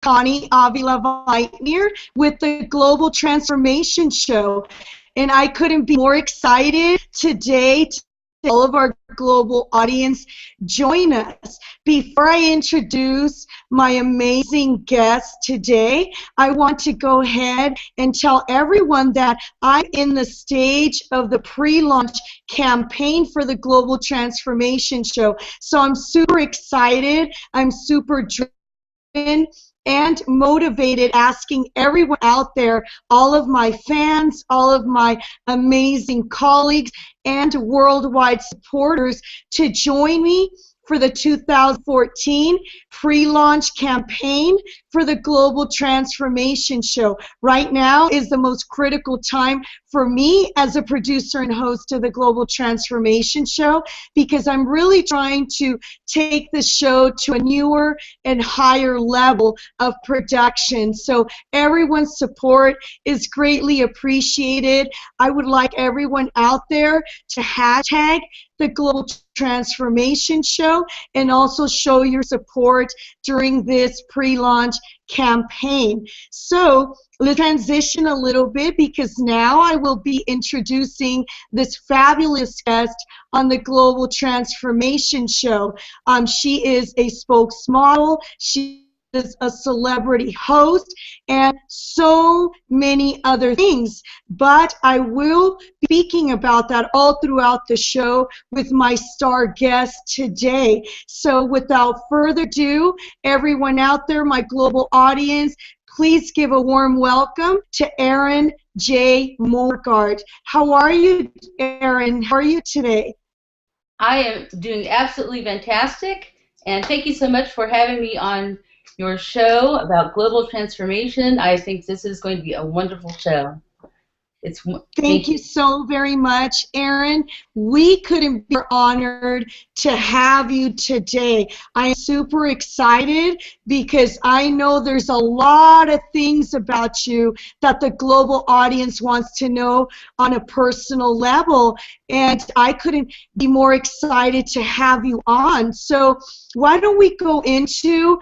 Connie Avila-Von Leitner with the Global Transformation Show. And I couldn't be more excited today to all of our global audience join us. Before I introduce my amazing guest today, I want to go ahead and tell everyone that I'm in the stage of the pre-launch campaign for the Global Transformation Show. So I'm super excited. I'm super driven and motivated, asking everyone out there, all of my fans, all of my amazing colleagues, and worldwide supporters to join me for the 2014 pre-launch campaign for the Global Transformation Show. Right now is the most critical time for me as a producer and host of the Global Transformation Show, because I'm really trying to take the show to a newer and higher level of production. So everyone's support is greatly appreciated. I would like everyone out there to hashtag the Global Transformation Show and also show your support during this pre-launch campaign. So let's transition a little bit, because now I will be introducing this fabulous guest on the Global Transformation Show. She is a spokesmodel. She is a celebrity host, and so many other things. But I will be speaking about that all throughout the show with my star guest today. So without further ado, everyone out there, my global audience, please give a warm welcome to Erin J. Morgart. How are you, Erin? How are you today? I am doing absolutely fantastic, and thank you so much for having me on your show about global transformation. I think this is going to be a wonderful show. Thank you so very much, Erin. We couldn't be more honored to have you today. I am super excited because I know there's a lot of things about you that the global audience wants to know on a personal level, and I couldn't be more excited to have you on. So why don't we go into,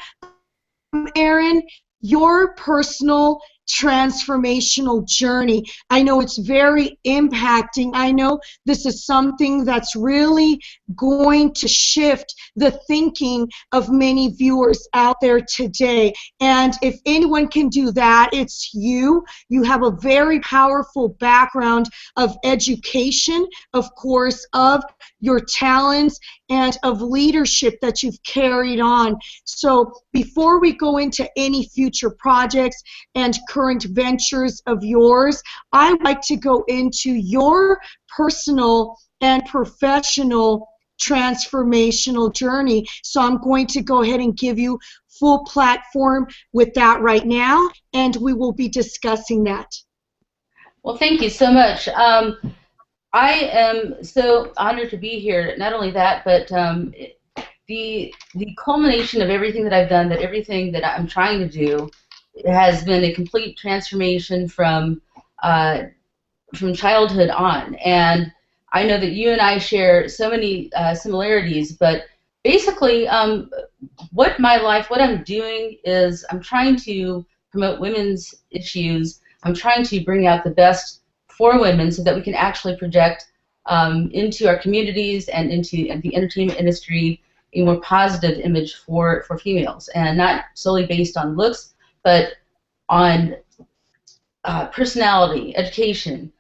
Erin, your personal transformational journey. I know it's very impacting. I know this is something that's really going to shift the thinking of many viewers out there today. And if anyone can do that, it's you. You have a very powerful background of education, of course, of your talents, and of leadership that you've carried on. So before we go into any future projects and current ventures of yours, I'd like to go into your personal and professional transformational journey. So I'm going to go ahead and give you full platform with that right now, and we will be discussing that. Well, thank you so much. I am so honored to be here. Not only that, but the culmination of everything that I've done, everything that I'm trying to do, has been a complete transformation from childhood on. And I know that you and I share so many similarities, but basically what I'm doing is I'm trying to promote women's issues. I'm trying to bring out the best for women so that we can actually project into our communities and into the entertainment industry a more positive image for females, and not solely based on looks, but on personality, education,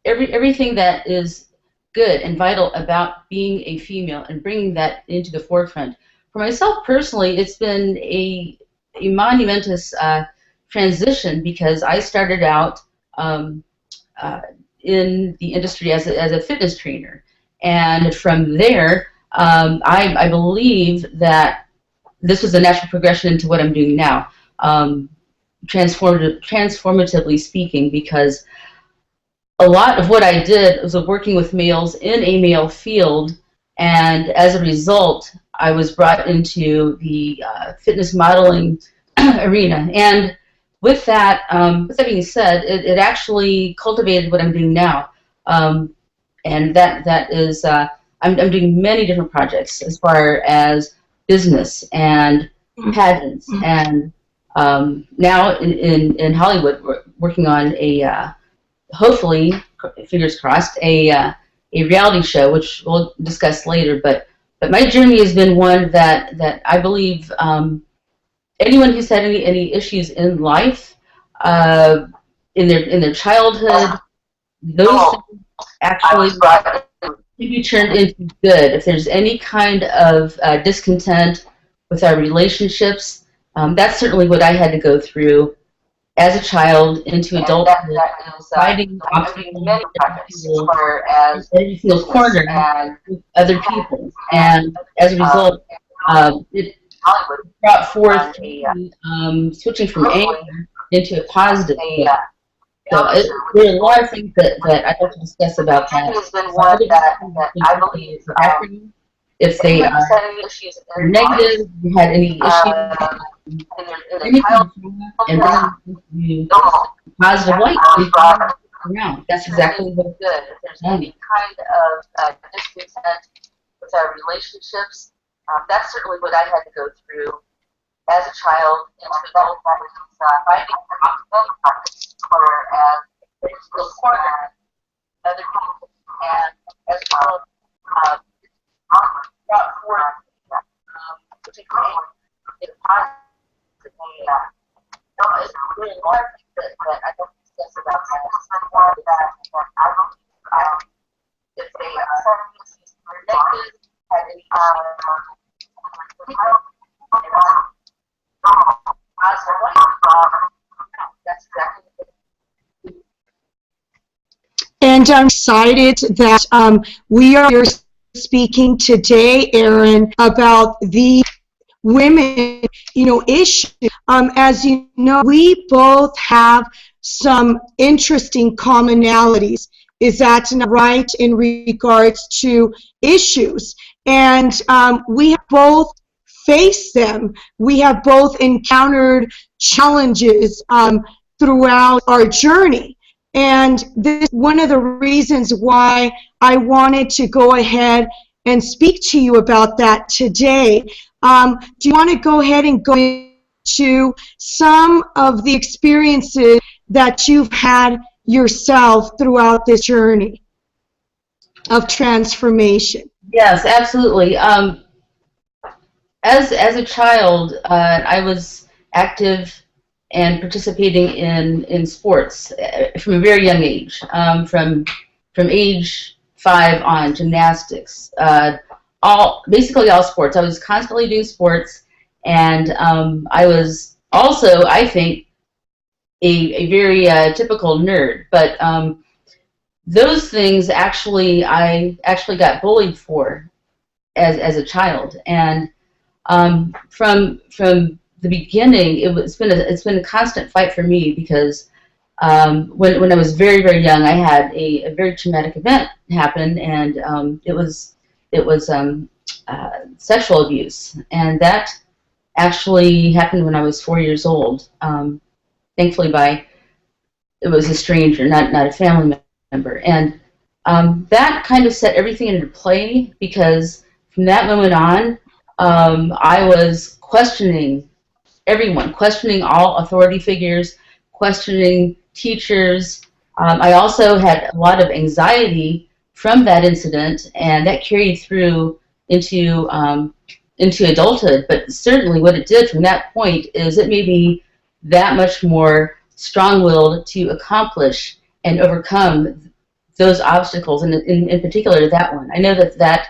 everything that is good and vital about being a female, and bringing that into the forefront. For myself personally, it's been a monumentous transition, because I started out in the industry as a fitness trainer, and from there I believe that this was a natural progression into what I'm doing now, transformatively speaking, because a lot of what I did was working with males in a male field, and as a result I was brought into the fitness modeling arena. And with that being said, it actually cultivated what I'm doing now, and that is I'm doing many different projects as far as business and pageants and now in Hollywood, we're working on a hopefully, fingers crossed, a reality show, which we'll discuss later. But my journey has been one that I believe anyone who's had any issues in life, in their childhood, those things actually can be turned into good. If there's any kind of discontent with our relationships, that's certainly what I had to go through as a child into adulthood, fighting obstacles in every single corner with other people. And as a result, it brought forth switching from anger into a positive. So there are a lot of things that I'd like to discuss about that. I believe if they are negative, if you had any issues, and then positive light, around. That's exactly what it's good. If there's any kind of discontent with our relationships, that's certainly what I had to go through as a child into adulthood, fighting whereas the corner other people, and as well brought forth particularly in positive. It's really a lot of things that I don't discuss about that I don't if they are negative, had any that's exactly what And I'm excited that we are here speaking today, Erin, about the women, issue. As you know, we both have some interesting commonalities. Is that not right in regards to issues? And we have both faced them. We have both encountered challenges throughout our journey. And this is one of the reasons why I wanted to go ahead and speak to you about that today. Do you want to go ahead and go into some of the experiences that you've had yourself throughout this journey of transformation? Yes, absolutely. As a child, I was active and participating in sports from a very young age, from age 5 on, gymnastics, basically all sports. I was constantly doing sports, and I was also, I think, a very typical nerd. But those things I actually got bullied for as a child, and from the beginning, it's been a constant fight for me, because when I was very, very young, I had a very traumatic event happen, and it was sexual abuse, and that actually happened when I was 4 years old. Thankfully, it was a stranger, not a family member, and that kind of set everything into play, because from that moment on, I was questioning everyone, questioning all authority figures, questioning teachers. I also had a lot of anxiety from that incident, and that carried through into adulthood. But certainly what it did from that point is it made me that much more strong-willed to accomplish and overcome those obstacles, and in particular that one. I know that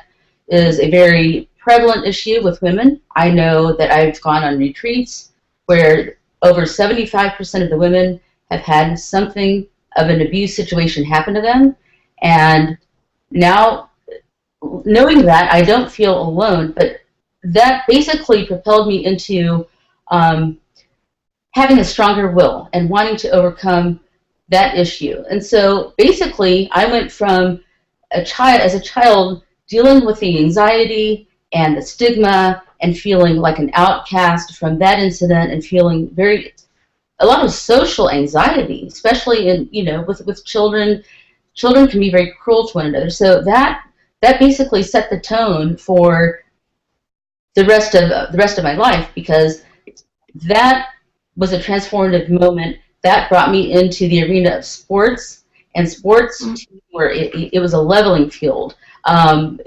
is a very prevalent issue with women. I know that I've gone on retreats where over 75% of the women have had something of an abuse situation happen to them, and now, knowing that, I don't feel alone, but that basically propelled me into having a stronger will and wanting to overcome that issue. And so basically, I went from as a child, dealing with the anxiety and the stigma and feeling like an outcast from that incident, and feeling a lot of social anxiety, especially with children. Children can be very cruel to one another. So that basically set the tone for the rest of my life, because that was a transformative moment that brought me into the arena of sports, and sports where it was a leveling field. I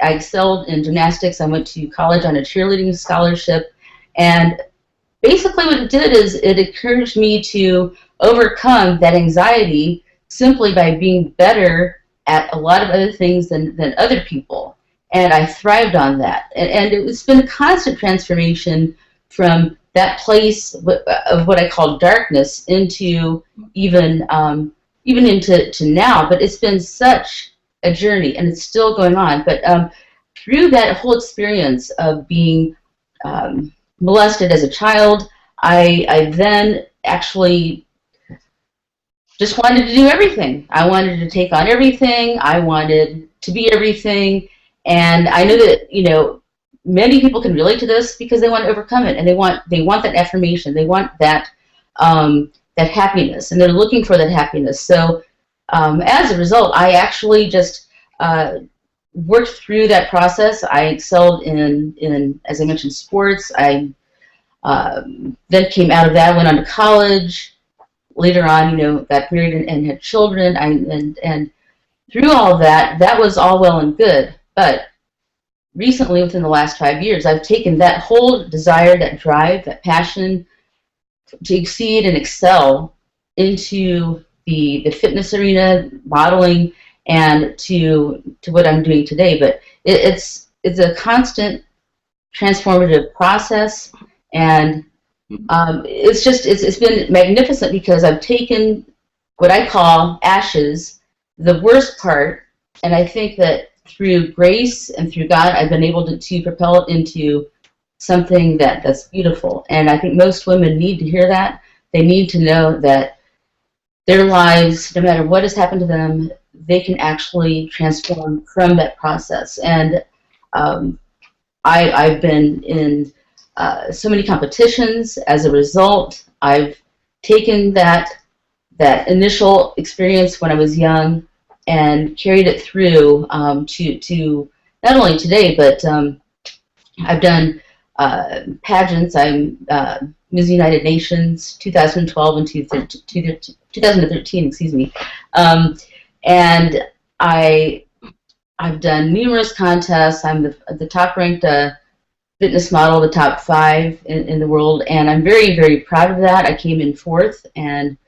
excelled in gymnastics. I went to college on a cheerleading scholarship, and basically what it did is it encouraged me to overcome that anxiety simply by being better at a lot of other things than other people. And I thrived on that. And it's been a constant transformation from that place of what I call darkness into even into now. But it's been such a journey, and it's still going on. But through that whole experience of being molested as a child, I then actually just wanted to do everything. I wanted to take on everything. I wanted to be everything. And I know that, you know, many people can relate to this because they want to overcome it, and they want that affirmation. They want that that happiness, and they're looking for that happiness. So as a result, I actually just worked through that process. I excelled in as I mentioned, sports. I then came out of that, went on to college. Later on, you know, got married and had children. And through all that, that was all well and good. But recently, within the last 5 years, I've taken that whole desire, that drive, that passion to exceed and excel into the fitness arena, modeling, and to what I'm doing today. But it's a constant transformative process, and it's been magnificent because I've taken what I call ashes, the worst part, and I think that through grace and through God, I've been able to propel it into something that's beautiful. And I think most women need to hear that. They need to know that their lives, no matter what has happened to them, they can actually transform from that process. And I've been in so many competitions. As a result, I've taken that initial experience when I was young and carried it through to not only today, but I've done pageants. I'm Ms. United Nations 2012 and 2013, excuse me. And I've done numerous contests. I'm the top-ranked fitness model, the top 5 in the world, and I'm very, very proud of that. I came in 4th, and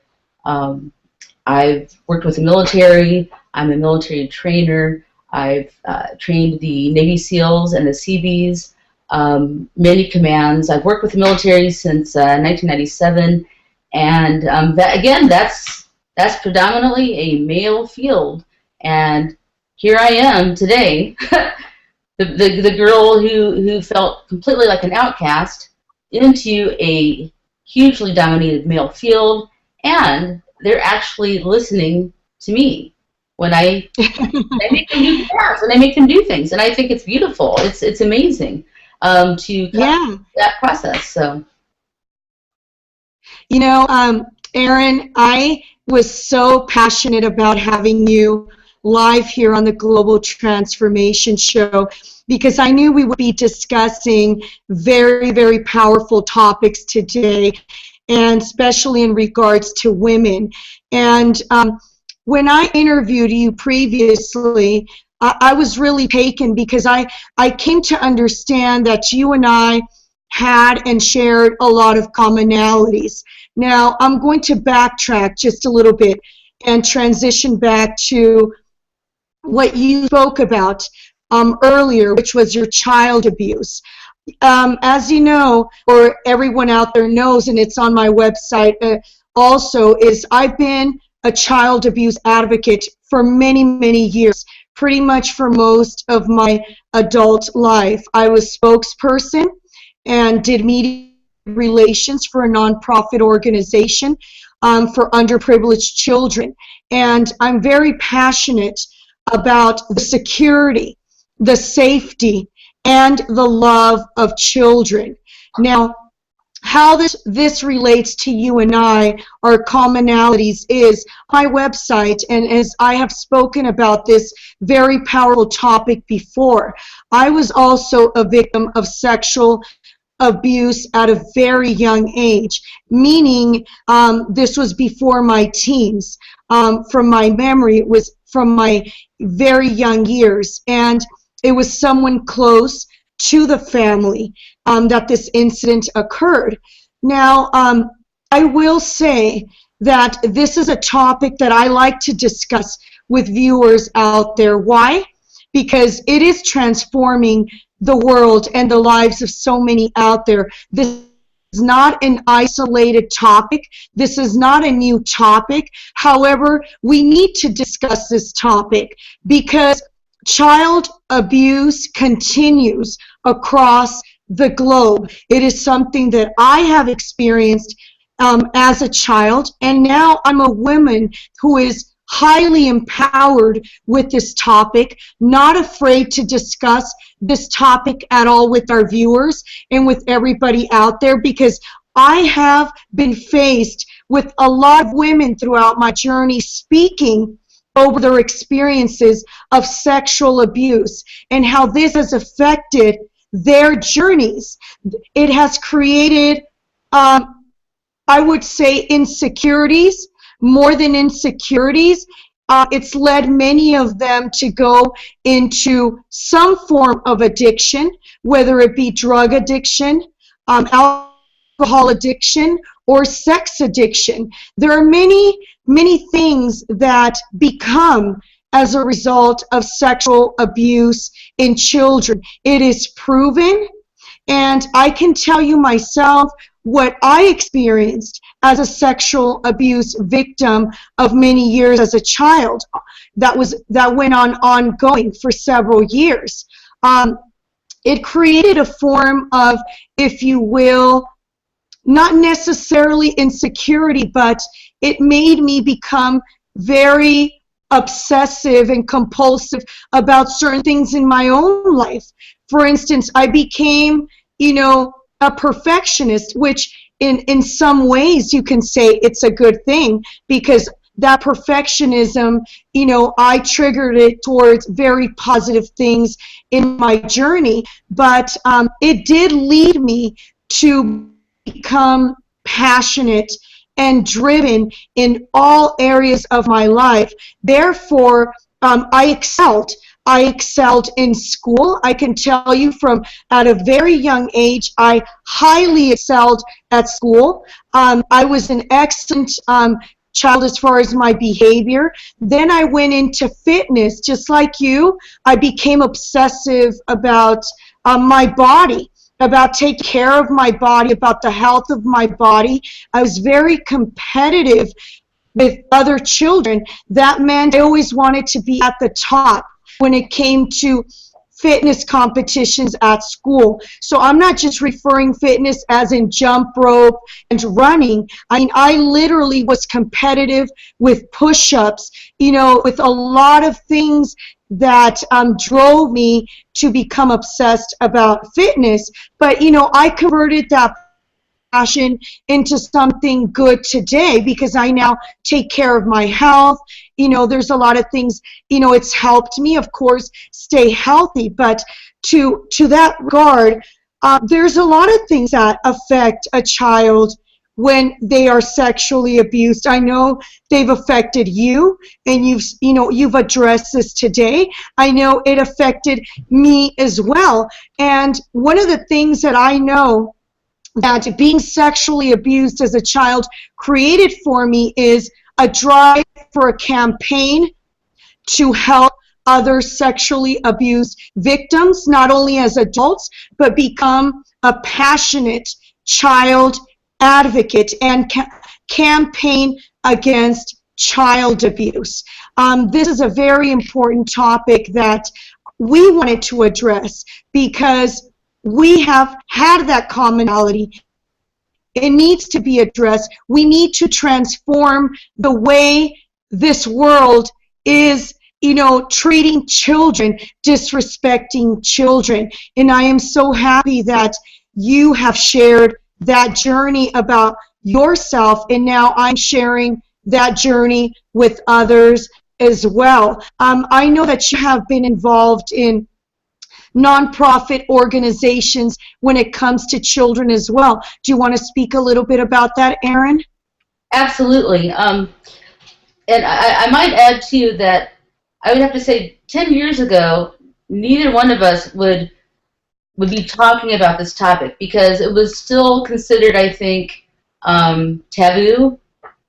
I've worked with the military. I'm a military trainer. I've trained the Navy SEALs and the Seabees, many commands. I've worked with the military since 1997, and that's predominantly a male field. And here I am today, the girl who felt completely like an outcast into a hugely dominated male field, and they're actually listening to me when I make them do tasks and I make them do things, and I think it's beautiful. It's amazing to that process. So, you know, Erin, I was so passionate about having you live here on the Global Transformation Show because I knew we would be discussing very, very powerful topics today, and especially in regards to women. And when I interviewed you previously, I was really taken because I came to understand that you and I had and shared a lot of commonalities. Now, I'm going to backtrack just a little bit and transition back to what you spoke about earlier, which was your child abuse. As you know, or everyone out there knows, and it's on my website also, is I've been a child abuse advocate for many, many years, pretty much for most of my adult life. I was spokesperson and did media relations for a nonprofit organization for underprivileged children. And I'm very passionate about the security, the safety, and the love of children. Now, how this relates to you and I, our commonalities, is my website, and as I have spoken about this very powerful topic before, I was also a victim of sexual abuse at a very young age, meaning this was before my teens. From my memory, it was from my very young years, and it was someone close to the family that this incident occurred. Now, I will say that this is a topic that I like to discuss with viewers out there. Why? Because it is transforming the world and the lives of so many out there. This is not an isolated topic. This is not a new topic. However, we need to discuss this topic because child abuse continues across the globe. It is something that I have experienced as a child, and now I'm a woman who is highly empowered with this topic, not afraid to discuss this topic at all with our viewers and with everybody out there, because I have been faced with a lot of women throughout my journey speaking over their experiences of sexual abuse and how this has affected their journeys. It has created, I would say, insecurities. More than insecurities, it's led many of them to go into some form of addiction, whether it be drug addiction, alcohol addiction, or sex addiction. There are many, many things that become as a result of sexual abuse in children. It is proven, and I can tell you myself what I experienced as a sexual abuse victim of many years as a child. That went on ongoing for several years. It created a form of, if you will, not necessarily insecurity, but it made me become very obsessive and compulsive about certain things in my own life. For instance, I became, a perfectionist, which in some ways you can say it's a good thing, because that perfectionism, I triggered it towards very positive things in my journey, but it did lead me to become passionate and driven in all areas of my life. Therefore, I excelled. I excelled in school. I can tell you from at a very young age, I highly excelled at school. I was an excellent child as far as my behavior. Then I went into fitness. Just like you, I became obsessive about my body, about taking care of my body, about the health of my body. I was very competitive with other children. That meant I always wanted to be at the top when it came to fitness competitions at school. So I'm not just referring fitness as in jump rope and running. I mean, I literally was competitive with push-ups, with a lot of things that drove me to become obsessed about fitness. But, I converted that passion into something good today, because I now take care of my health. There's a lot of things, it's helped me, of course, stay healthy. But to that regard, there's a lot of things that affect a child when they are sexually abused. I know they've affected you, and you've addressed this today. I know it affected me as well. And one of the things that I know that being sexually abused as a child created for me is a drive for a campaign to help other sexually abused victims, not only as adults, but become a passionate child advocate and campaign against child abuse. This is a very important topic that we wanted to address, because we have had that commonality. It needs to be addressed. We need to transform the way this world is, treating children, disrespecting children. And I am so happy that you have shared that journey about yourself, and now I'm sharing that journey with others as well. I know that you have been involved in nonprofit organizations when it comes to children as well. Do you want to speak a little bit about that, Erin? Absolutely. And I might add too that I would have to say 10 years ago, neither one of us would be talking about this topic because it was still considered, I think, taboo.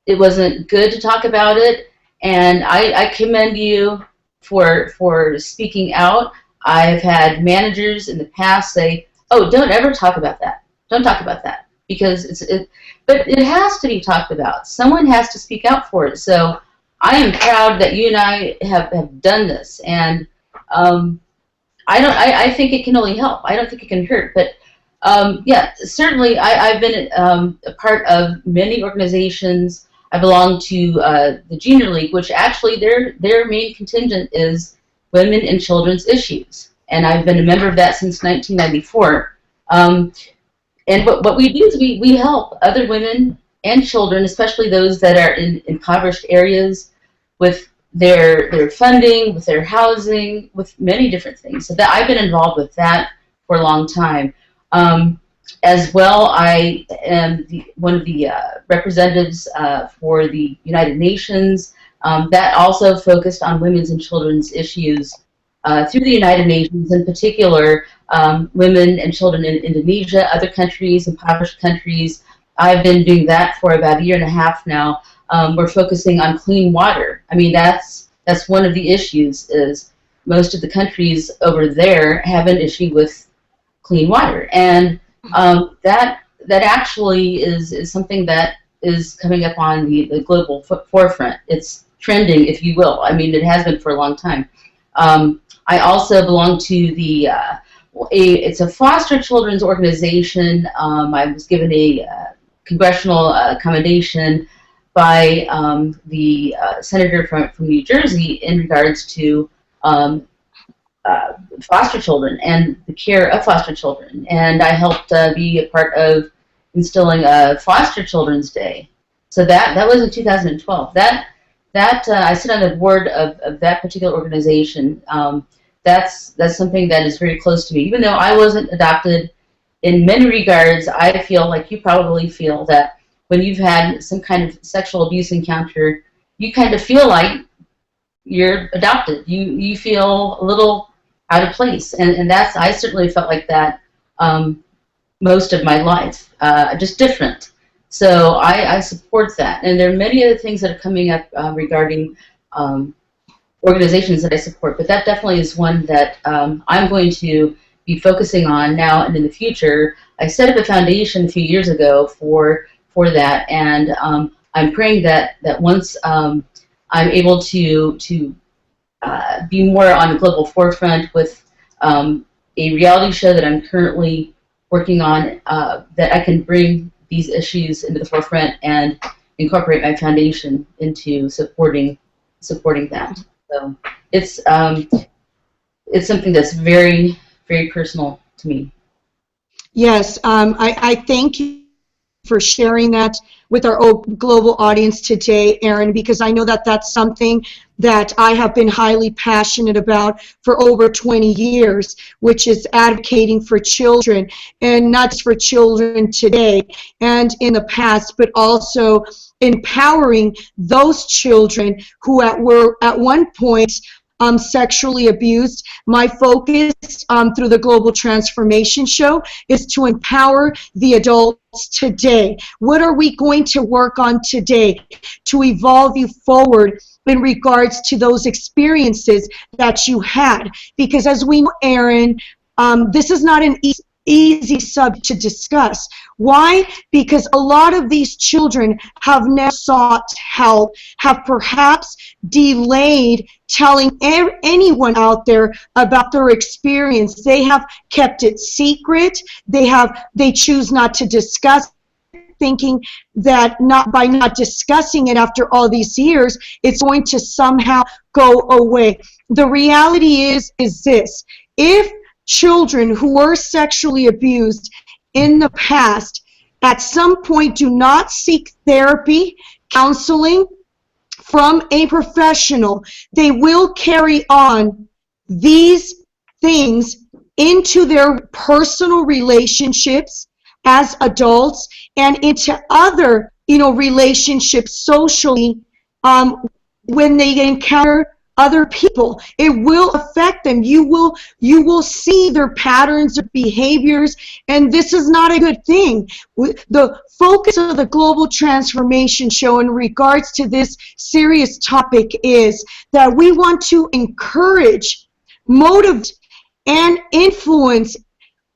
It wasn't good to talk about it, and I commend you for speaking out. I've had managers in the past say, "Oh, don't ever talk about that. Don't talk about that," because but it has to be talked about. Someone has to speak out for it. So I am proud that you and I have done this, and I think it can only help. I don't think it can hurt. But yeah, certainly I've been a part of many organizations. I belong to the Junior League, which actually their main contingent is women and children's issues, and I've been a member of that since 1994. And what we do is we help other women and children, especially those that are in impoverished areas, with their funding, with their housing, with many different things. So that I've been involved with that for a long time. As well, I am one of the representatives for the United Nations. That also focused on women's and children's issues through the United Nations, in particular, women and children in Indonesia, other countries, impoverished countries. I've been doing that for about a year and a half now. We're focusing on clean water. I mean, that's one of the issues, is most of the countries over there have an issue with clean water, and that actually is something that is coming up on the global forefront. It's trending, if you will. I mean, it has been for a long time. I also belong to the it's a foster children's organization. I was given a congressional commendation by the senator from New Jersey in regards to foster children and the care of foster children. And I helped be a part of instilling a Foster Children's Day. So that was in 2012. That I sit on the board of that particular organization. That's something that is very close to me. Even though I wasn't adopted, in many regards, I feel like you probably feel that when you've had some kind of sexual abuse encounter, you kind of feel like you're adopted. You feel a little out of place, and I certainly felt like that most of my life, just different. So I support that, and there are many other things that are coming up regarding organizations that I support, but that definitely is one that I'm going to be focusing on now and in the future. I set up a foundation a few years ago for that, and I'm praying that once I'm able to be more on the global forefront with a reality show that I'm currently working on, that I can bring these issues into the forefront and incorporate my foundation into supporting that. So it's something that's very, very personal to me. Yes, I thank you for sharing that with our global audience today, Erin, because I know that that's something that I have been highly passionate about for over 20 years, which is advocating for children, and not just for children today and in the past, but also empowering those children who were at one point sexually abused. My focus through the Global Transformation Show is to empower the adults today. What are we going to work on today to evolve you forward in regards to those experiences that you had? Because as we know, Erin, this is not an easy subject to discuss. Why? Because a lot of these children have never sought help, have perhaps delayed telling anyone out there about their experience. They have kept it secret. They choose not to discuss, thinking that by not discussing it after all these years, it's going to somehow go away. The reality is this: if children who were sexually abused in the past at some point do not seek therapy, counseling from a professional, they will carry on these things into their personal relationships as adults and into other, relationships socially, when they encounter other people. It will affect them. You will see their patterns of behaviors, and this is not a good thing. The focus of the Global Transformation Show in regards to this serious topic is that we want to encourage, motivate, and influence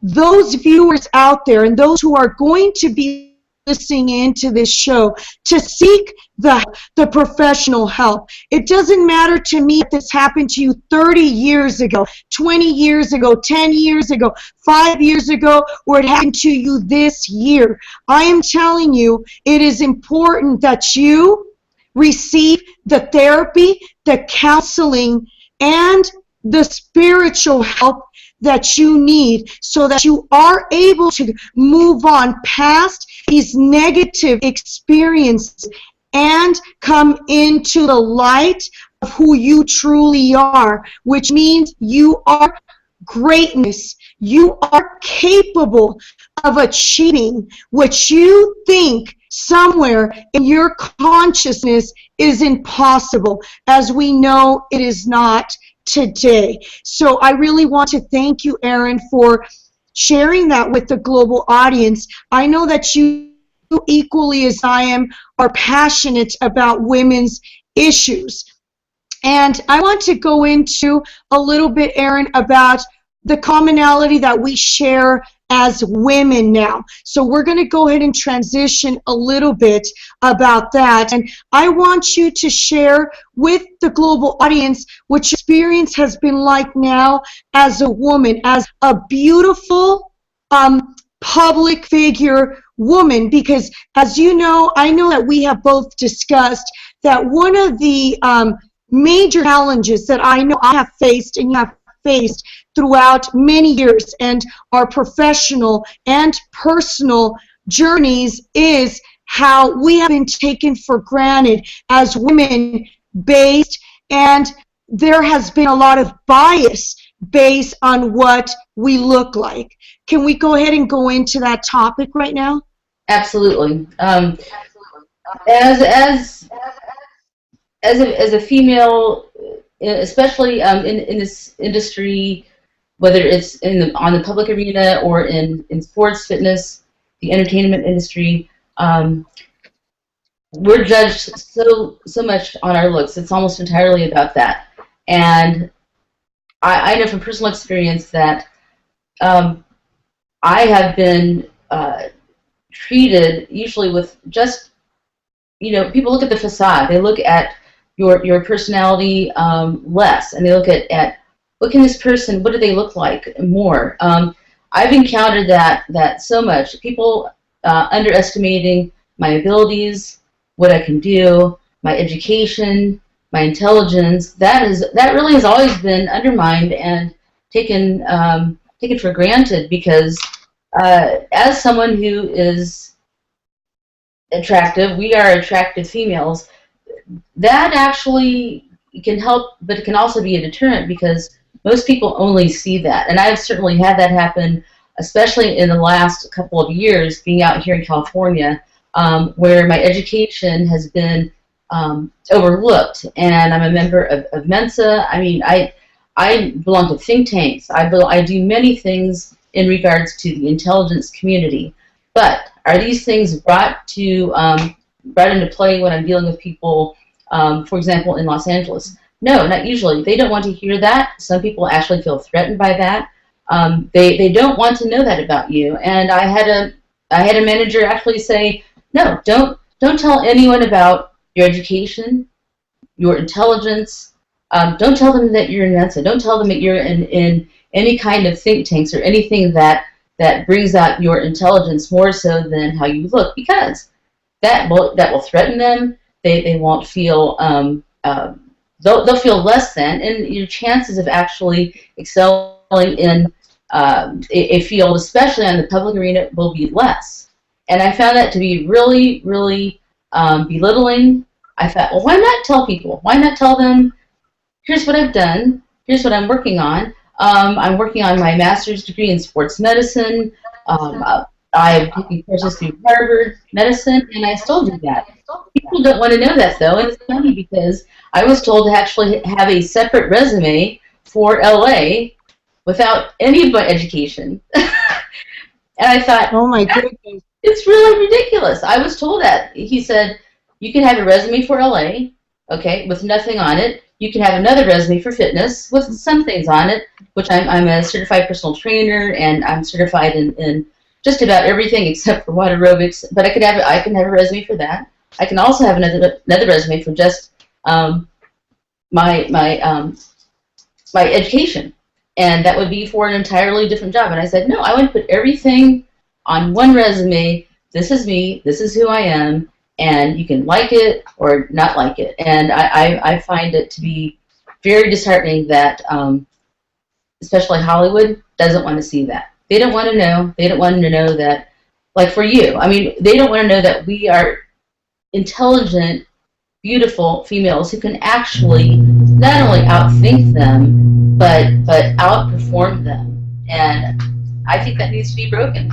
those viewers out there and those who are going to be listening into this show to seek the professional help. It doesn't matter to me if this happened to you 30 years ago, 20 years ago, 10 years ago, 5 years ago, or it happened to you this year. I am telling you, it is important that you receive the therapy, the counseling, and the spiritual help that you need so that you are able to move on past these negative experiences and come into the light of who you truly are, which means you are greatness. You are capable of achieving what you think somewhere in your consciousness is impossible. As we know, it is not today. So I really want to thank you, Erin, for sharing that with the global audience. I know that you, equally as I am, are passionate about women's issues. And I want to go into a little bit, Erin, about the commonality that we share as women now. So we're going to go ahead and transition a little bit about that. And I want you to share with the global audience what your experience has been like now as a woman, as a beautiful public figure woman, because as you know, I know that we have both discussed that one of the major challenges that I know I have faced and you have faced throughout many years and our professional and personal journeys is how we have been taken for granted as women based, and there has been a lot of bias based on what we look like. Can we go ahead and go into that topic right now? Absolutely. As a female, especially in this industry, whether it's on the public arena or in sports, fitness, the entertainment industry, we're judged so much on our looks. It's almost entirely about that. And I know from personal experience that I have been treated usually with just, people look at the facade. They look at your personality less, and they look at what can this person, what do they look like more. I've encountered that so much. People underestimating my abilities, what I can do, my education, my intelligence. That really has always been undermined and taken for granted, because as someone who is attractive, we are attractive females, that actually can help, but it can also be a deterrent, because most people only see that. And I've certainly had that happen, especially in the last couple of years, being out here in California, where my education has been overlooked. And I'm a member of Mensa. I mean, I belong to think tanks. I do many things in regards to the intelligence community. But are these things brought into play when I'm dealing with people, for example, in Los Angeles? No, not usually. They don't want to hear that. Some people actually feel threatened by that. They don't want to know that about you. And I had a manager actually say, no, don't tell anyone about your education, your intelligence. Don't tell them that you're in Mensa. Don't tell them that you're in any kind of think tanks or anything that brings out your intelligence more so than how you look, because that will threaten them. They won't feel they'll feel less than, and your chances of actually excelling in a field, especially on the public arena, will be less. And I found that to be really, really belittling. I thought, well, why not tell people? Why not tell them, here's what I've done, here's what I'm working on. I'm working on my master's degree in sports medicine. I'm taking courses through Harvard Medicine, and I still do that. People don't want to know that, though, and it's funny because I was told to actually have a separate resume for LA without any of my education. And I thought, oh my goodness, it's really ridiculous. I was told that. He said, you can have a resume for LA, okay, with nothing on it. You can have another resume for fitness with some things on it, which I'm a certified personal trainer, and I'm certified in just about everything except for water aerobics. But I can have a resume for that. I can also have another resume for just my education, and that would be for an entirely different job. And I said, no, I want to put everything on one resume. This is me. This is who I am. And you can like it or not like it. And I find it to be very disheartening that, especially Hollywood, doesn't want to see that. They don't want to know. They don't want to know that, like for you, I mean, they don't want to know that we are intelligent, beautiful females who can actually not only outthink them, but outperform them. And I think that needs to be broken.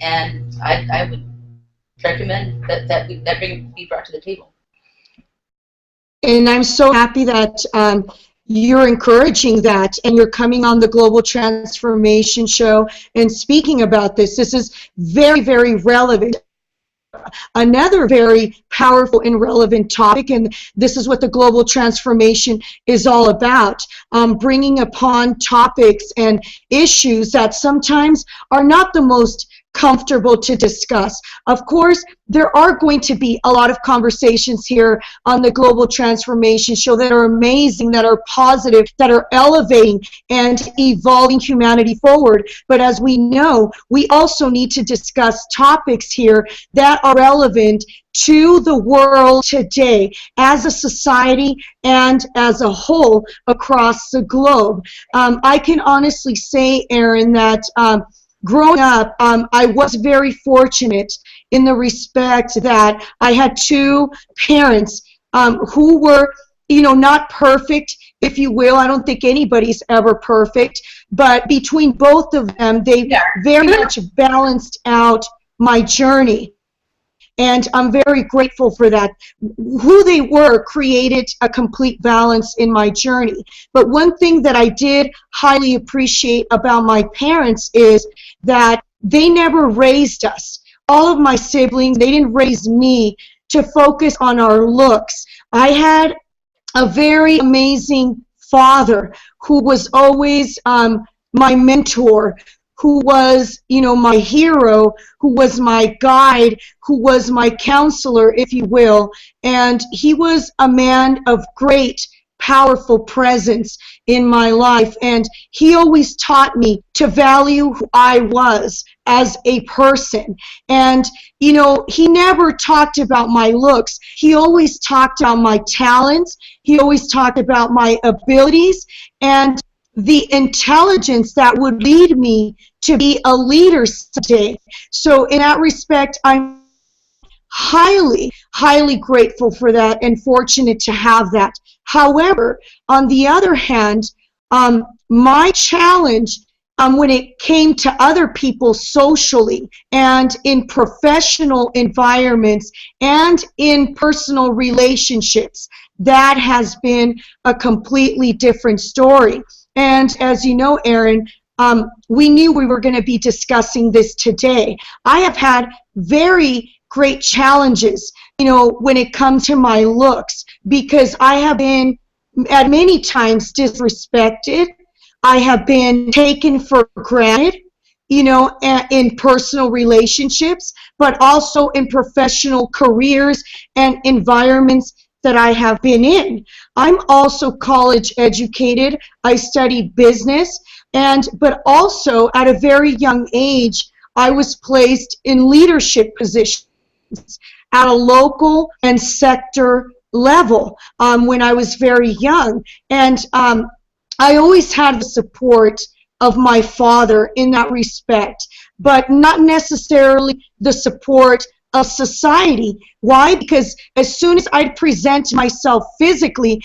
And I would recommend that be brought to the table. And I'm so happy that you're encouraging that, and you're coming on the Global Transformation Show and speaking about this. This is very, very relevant. Another very powerful and relevant topic, and this is what the Global Transformation is all about, bringing upon topics and issues that sometimes are not the most comfortable to discuss. Of course, there are going to be a lot of conversations here on the Global Transformation Show that are amazing, that are positive, that are elevating and evolving humanity forward. But as we know, we also need to discuss topics here that are relevant to the world today as a society and as a whole across the globe. I can honestly say, Erin, that growing up, I was very fortunate in the respect that I had two parents who were, not perfect, if you will. I don't think anybody's ever perfect, but between both of them, they very much balanced out my journey. And I'm very grateful for that. Who they were created a complete balance in my journey. But one thing that I did highly appreciate about my parents is that they never raised us. All of my siblings, they didn't raise me to focus on our looks. I had a very amazing father who was always my mentor, who was, my hero, who was my guide, who was my counselor, if you will. And he was a man of great, powerful presence in my life. And he always taught me to value who I was as a person. And, he never talked about my looks. He always talked about my talents. He always talked about my abilities and the intelligence that would lead me to be a leader someday. So in that respect, I'm highly, highly grateful for that and fortunate to have that. However, on the other hand, my challenge when it came to other people socially and in professional environments and in personal relationships, that has been a completely different story. And as you know, Erin, we knew we were going to be discussing this today. I have had very great challenges, when it comes to my looks, because I have been at many times disrespected. I have been taken for granted, in personal relationships, but also in professional careers and environments that I have been in. I'm also college educated. I studied business, but also at a very young age, I was placed in leadership positions at a local and sector level when I was very young. And I always had the support of my father in that respect, but not necessarily the support of society. Why? Because as soon as I'd present myself physically,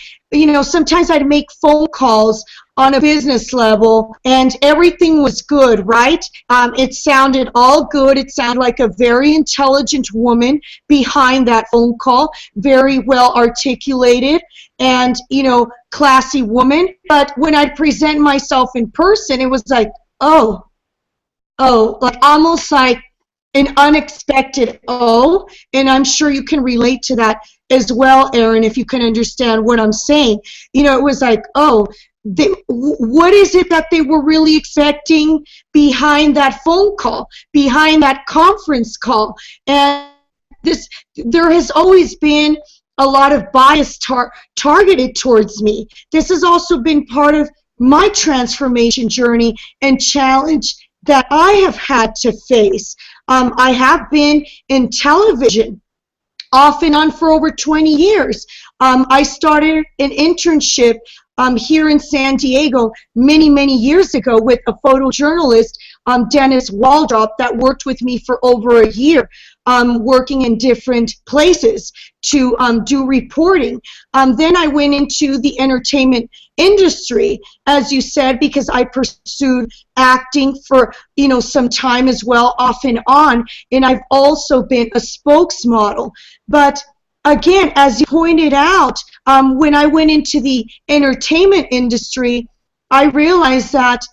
sometimes I'd make phone calls on a business level, and everything was good, right? It sounded all good. It sounded like a very intelligent woman behind that phone call, very well articulated, and, you know, classy woman. But when I'd present myself in person, it was like, oh, like almost like an unexpected oh, and I'm sure you can relate to that as well, Erin, if you can understand what I'm saying. You know, it was like, oh, what is it that they were really expecting behind that phone call, behind that conference call? And there has always been a lot of bias targeted towards me. This has also been part of my transformation journey and challenge that I have had to face. I have been in television off and on for over 20 years. I started an internship here in San Diego many years ago with a photojournalist, Dennis Waldrop, that worked with me for over a year, working in different places to do reporting. Then I went into the entertainment industry, as you said, because I pursued acting for, you know, some time as well, off and on, and I've also been a spokesmodel. But again, as you pointed out, when I went into the entertainment industry, I realized that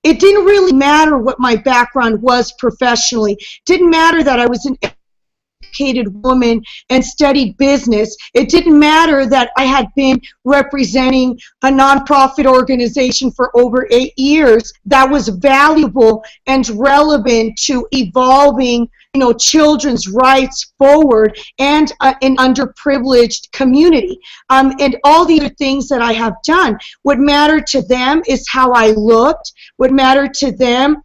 it didn't really matter what my background was professionally. It didn't matter that I was an educated woman and studied business. It didn't matter that I had been representing a nonprofit organization for over 8 years that was valuable and relevant to evolving, you know, children's rights forward and an underprivileged community. And all the other things that I have done. What mattered to them is how I looked. What mattered to them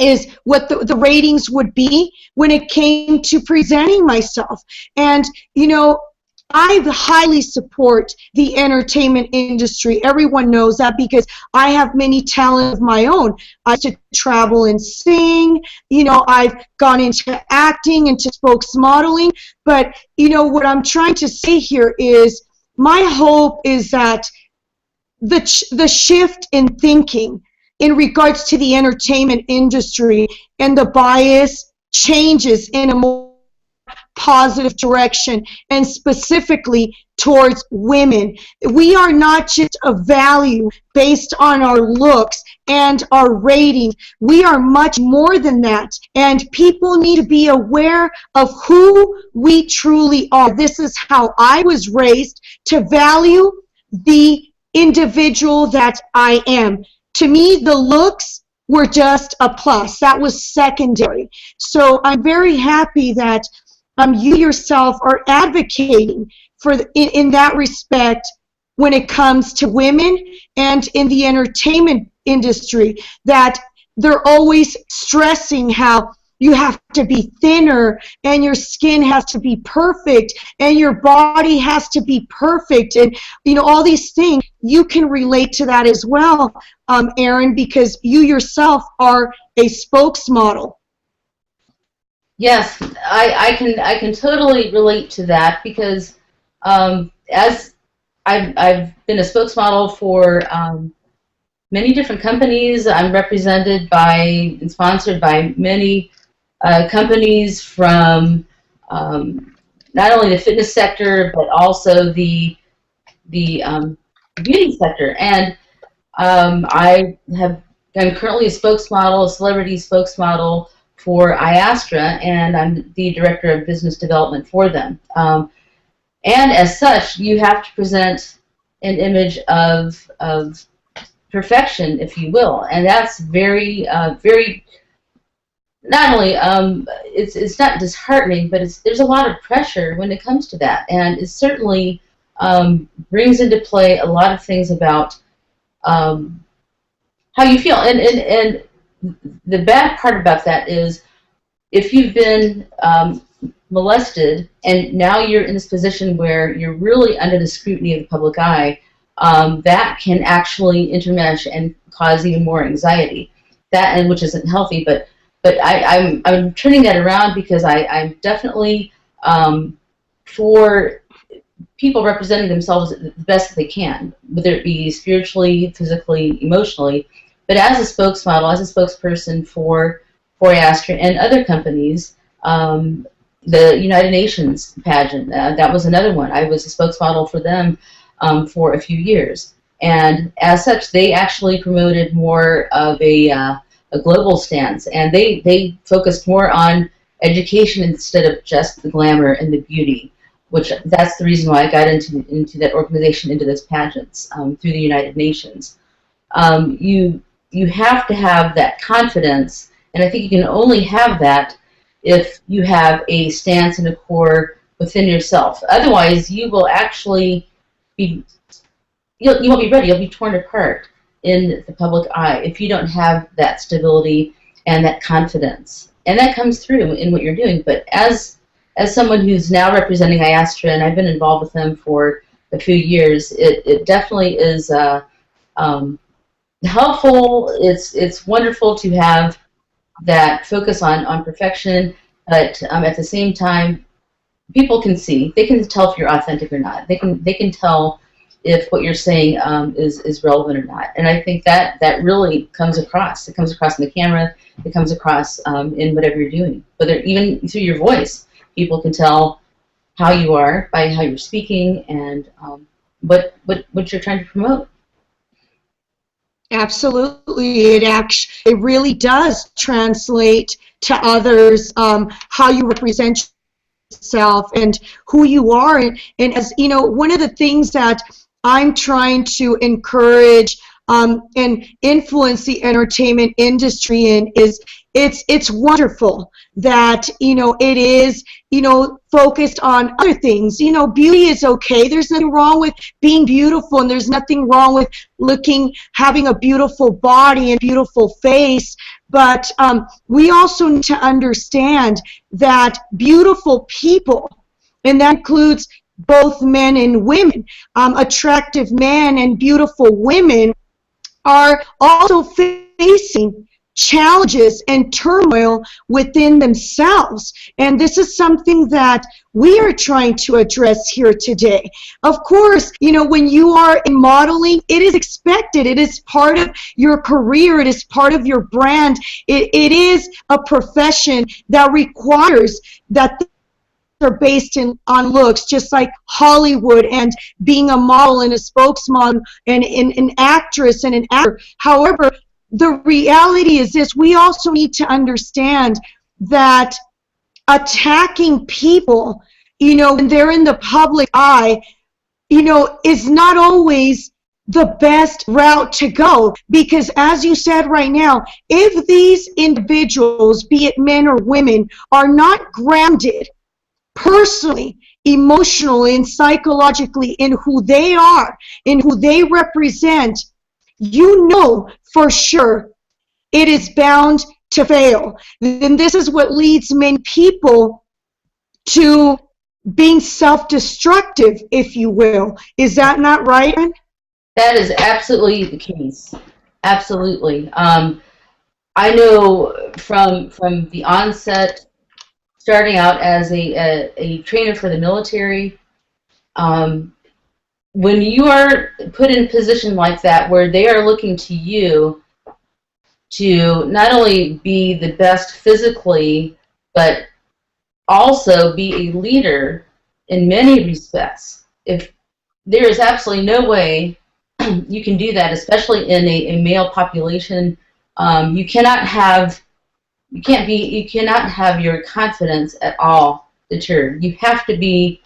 is what the ratings would be when it came to presenting myself. And, you know, I highly support the entertainment industry. Everyone knows that because I have many talents of my own. I used to travel and sing. You know, I've gone into acting, into spokesmodeling. But, you know, what I'm trying to say here is my hope is that the shift in thinking in regards to the entertainment industry and the bias changes in a more positive direction, and specifically towards women. We are not just a value based on our looks and our ratings. We are much more than that, and people need to be aware of who we truly are. This is how I was raised, to value the individual that I am. To me, the looks were just a plus. That was secondary. So I'm very happy that you yourself are advocating for in that respect when it comes to women and in the entertainment industry, that they're always stressing how you have to be thinner and your skin has to be perfect and your body has to be perfect, and, you know, all these things. You can relate to that as well, Erin, because you yourself are a spokesmodel. Yes, I can totally relate to that, because as I've been a spokesmodel for many different companies. I'm represented by and sponsored by many companies from not only the fitness sector but also the beauty sector, and I'm currently a spokesmodel, a celebrity spokesmodel for IASTRA, and I'm the director of business development for them. And as such, you have to present an image of perfection, if you will, and that's very, very. Not only it's not disheartening, but there's a lot of pressure when it comes to that, and it certainly brings into play a lot of things about how you feel. And the bad part about that is, if you've been molested and now you're in this position where you're really under the scrutiny of the public eye, that can actually intermesh and cause even more anxiety. That, and which isn't healthy, but I'm turning that around, because I'm definitely for people representing themselves the best that they can, whether it be spiritually, physically, emotionally. But as a spokesmodel, as a spokesperson for Astra and other companies, the United Nations pageant, that was another one. I was a spokesmodel for them for a few years. And as such, they actually promoted more of a global stance, and they focused more on education instead of just the glamour and the beauty, which that's the reason why I got into that organization, into those pageants through the United Nations. You have to have that confidence, and I think you can only have that if you have a stance and a core within yourself. Otherwise, you will actually be, you won't be ready. You'll be torn apart in the public eye if you don't have that stability and that confidence. And that comes through in what you're doing. But as someone who's now representing IASTRA, and I've been involved with them for a few years, it definitely is helpful. It's wonderful to have that focus on perfection, but at the same time, people can see. They can tell if you're authentic or not. They can tell if what you're saying is relevant or not. And I think that really comes across. It comes across in the camera. It comes across in whatever you're doing. Whether even through your voice, people can tell how you are by how you're speaking and what you're trying to promote. Absolutely, it really does translate to others how you represent yourself and who you are. And as you know, one of the things that I'm trying to encourage and influence the entertainment industry in is it's wonderful that it is focused on other things. Beauty is okay. There's nothing wrong with being beautiful, and there's nothing wrong with having a beautiful body and beautiful face. But we also need to understand that beautiful people, and that includes both men and women, attractive men and beautiful women, are also facing challenges and turmoil within themselves. And this is something that we are trying to address here today. Of course, when you are in modeling, it is expected. It is part of your career. It is part of your brand. It is a profession that requires that are based on looks, just like Hollywood and being a model and a spokesman and an actress and an actor. However, the reality is this: we also need to understand that attacking people, when they're in the public eye, is not always the best route to go. Because as you said right now, if these individuals, be it men or women, are not grounded personally, emotionally, and psychologically in who they are, in who they represent, for sure it is bound to fail. Then this is what leads many people to being self-destructive, if you will. Is that not right, Erin? That is absolutely the case. Absolutely. I know from the onset, starting out as a trainer for the military, when you are put in a position like that where they are looking to you to not only be the best physically, but also be a leader in many respects, if there is absolutely no way you can do that, especially in a male population, you cannot have your confidence at all deterred. You have to be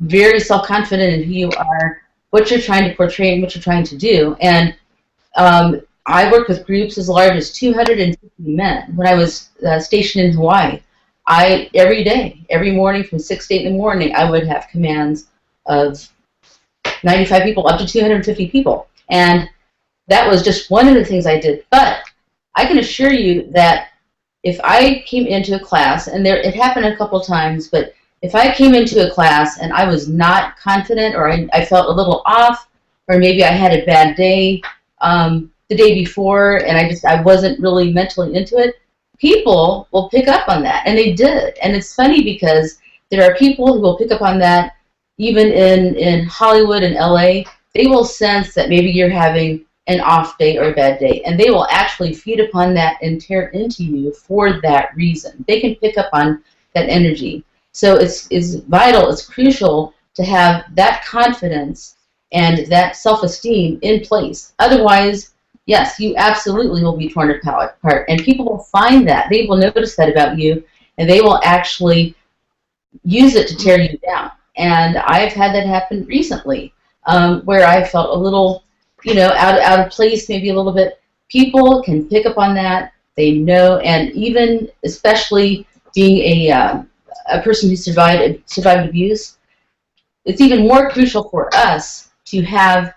very self-confident in who you are, what you're trying to portray, and what you're trying to do. And I worked with groups as large as 250 men when I was stationed in Hawaii. Every day, every morning from 6 to 8 in the morning, I would have commands of 95 people up to 250 people. And that was just one of the things I did. But I can assure you that if I came into a class, and it happened a couple times, but if I came into a class and I was not confident, or I felt a little off, or maybe I had a bad day the day before, and I wasn't really mentally into it, people will pick up on that, and they did. And it's funny because there are people who will pick up on that even in Hollywood and LA, they will sense that maybe you're having an off day or a bad day, and they will actually feed upon that and tear into you for that reason. They can pick up on that energy. So it's vital, it's crucial to have that confidence and that self-esteem in place. Otherwise, yes, you absolutely will be torn apart, and people will find that. They will notice that about you, and they will actually use it to tear you down. And I've had that happen recently, where I felt a little, out of place, maybe a little bit. People can pick up on that. They know, and even especially being a person who survived abuse, it's even more crucial for us to have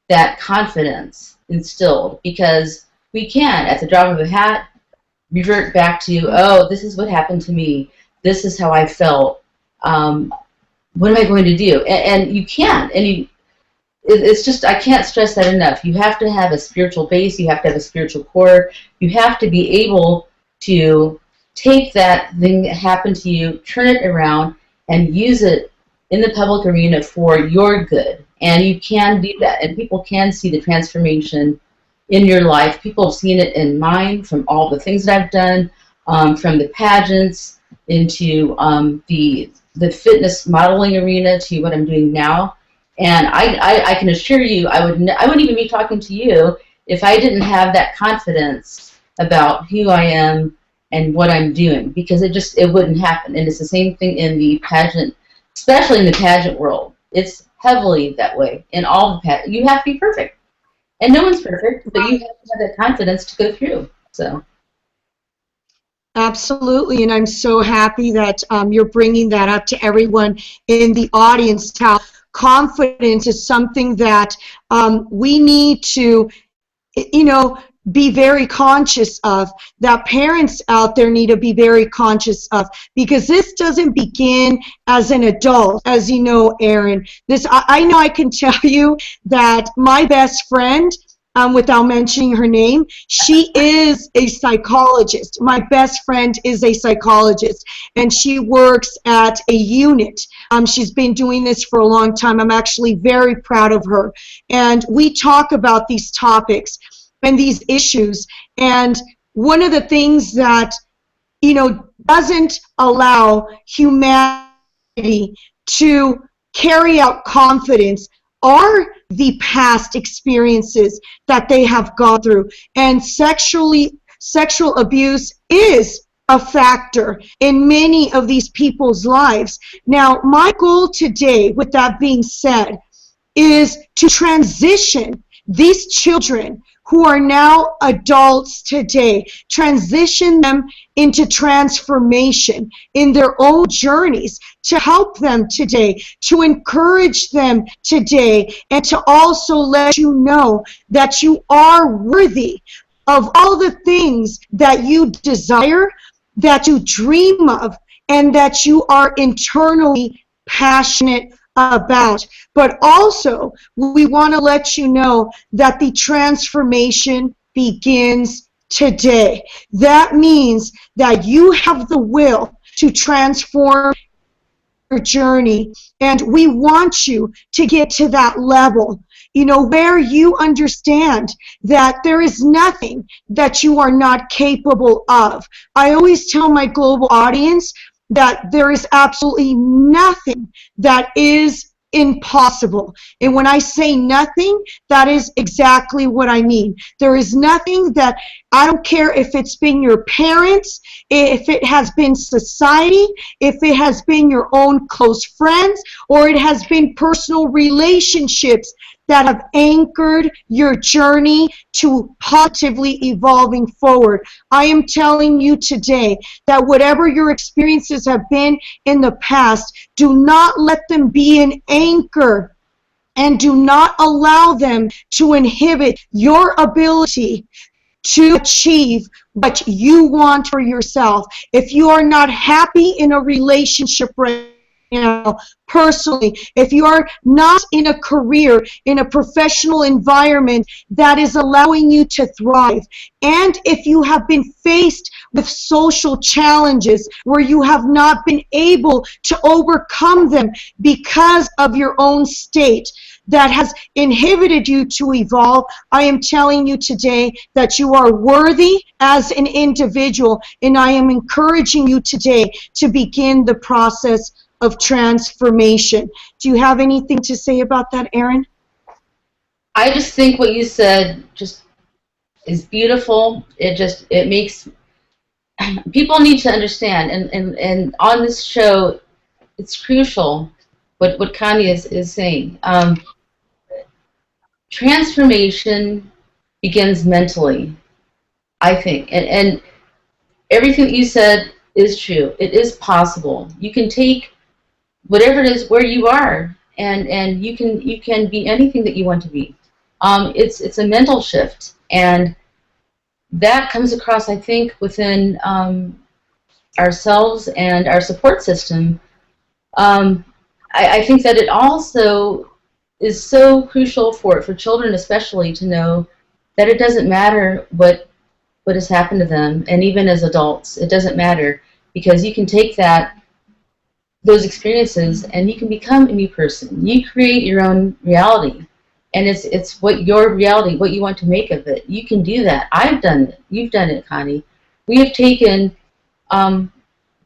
that confidence instilled, because we can, at the drop of a hat, revert back to, oh, this is what happened to me. This is how I felt. What am I going to do? And you can. And it's just, I can't stress that enough. You have to have a spiritual base. You have to have a spiritual core. You have to be able to take that thing that happened to you, turn it around, and use it in the public arena for your good. And you can do that. And people can see the transformation in your life. People have seen it in mine from all the things that I've done, from the pageants into the fitness modeling arena to what I'm doing now. And I can assure you, I wouldn't even be talking to you if I didn't have that confidence about who I am and what I'm doing, because it wouldn't happen. And it's the same thing in the pageant, especially in the pageant world. It's heavily that way. In all the you have to be perfect. And no one's perfect, but you have to have that confidence to go through. So. Absolutely, and I'm so happy that you're bringing that up to everyone in the audience, how confidence is something that we need to, be very conscious of, that parents out there need to be very conscious of, because this doesn't begin as an adult, as you know, Erin. I know I can tell you that my best friend, without mentioning her name, she is a psychologist. My best friend is a psychologist, and she works at a unit. She's been doing this for a long time. I'm actually very proud of her. And we talk about these topics and these issues. And one of the things that, doesn't allow humanity to carry out confidence are the past experiences that they have gone through. And sexual abuse is a factor in many of these people's lives. Now, my goal today, with that being said, is to transition these children who are now adults today, transition them into transformation in their own journeys, to help them today, to encourage them today, and to also let you know that you are worthy of all the things that you desire, that you dream of, and that you are internally passionate about. But also, we want to let you know that the transformation begins today. That means that you have the will to transform your journey, and we want you to get to that level, where you understand that there is nothing that you are not capable of. I always tell my global audience that there is absolutely nothing that is impossible. And when I say nothing, that is exactly what I mean. There is nothing that, I don't care if it's been your parents, if it has been society, if it has been your own close friends, or it has been personal relationships that have anchored your journey to positively evolving forward. I am telling you today that whatever your experiences have been in the past, do not let them be an anchor, and do not allow them to inhibit your ability to achieve what you want for yourself. If you are not happy in a relationship right now, personally, if you are not in a career, in a professional environment that is allowing you to thrive, and if you have been faced with social challenges where you have not been able to overcome them because of your own state that has inhibited you to evolve, I am telling you today that you are worthy as an individual, and I am encouraging you today to begin the process of transformation. Do you have anything to say about that, Erin? I just think what you said just is beautiful. It makes people need to understand, and on this show, it's crucial what Connie is saying. Transformation begins mentally, I think, and everything that you said is true. It is possible. You can take whatever it is where you are, and you can be anything that you want to be. It's a mental shift, and that comes across, I think, within ourselves and our support system. I think that it also is so crucial for children especially to know that it doesn't matter what has happened to them, and even as adults, it doesn't matter, because you can take those experiences and you can become a new person. You create your own reality, and it's what your reality, what you want to make of it. You can do that. I've done it. You've done it, Connie. We have taken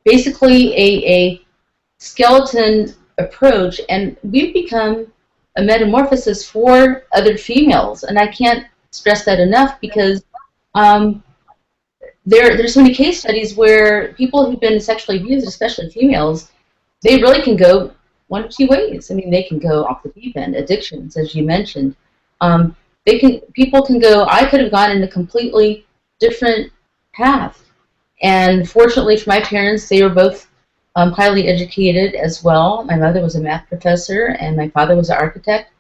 basically a skeleton approach, and we've become a metamorphosis for other females, and I can't stress that enough, because there's so many case studies where people who've been sexually abused, especially females, they really can go one of two ways. I mean, they can go off the deep end, addictions, as you mentioned. People can go, I could have gone in a completely different path. And fortunately for my parents, they were both highly educated as well. My mother was a math professor, and my father was an architect.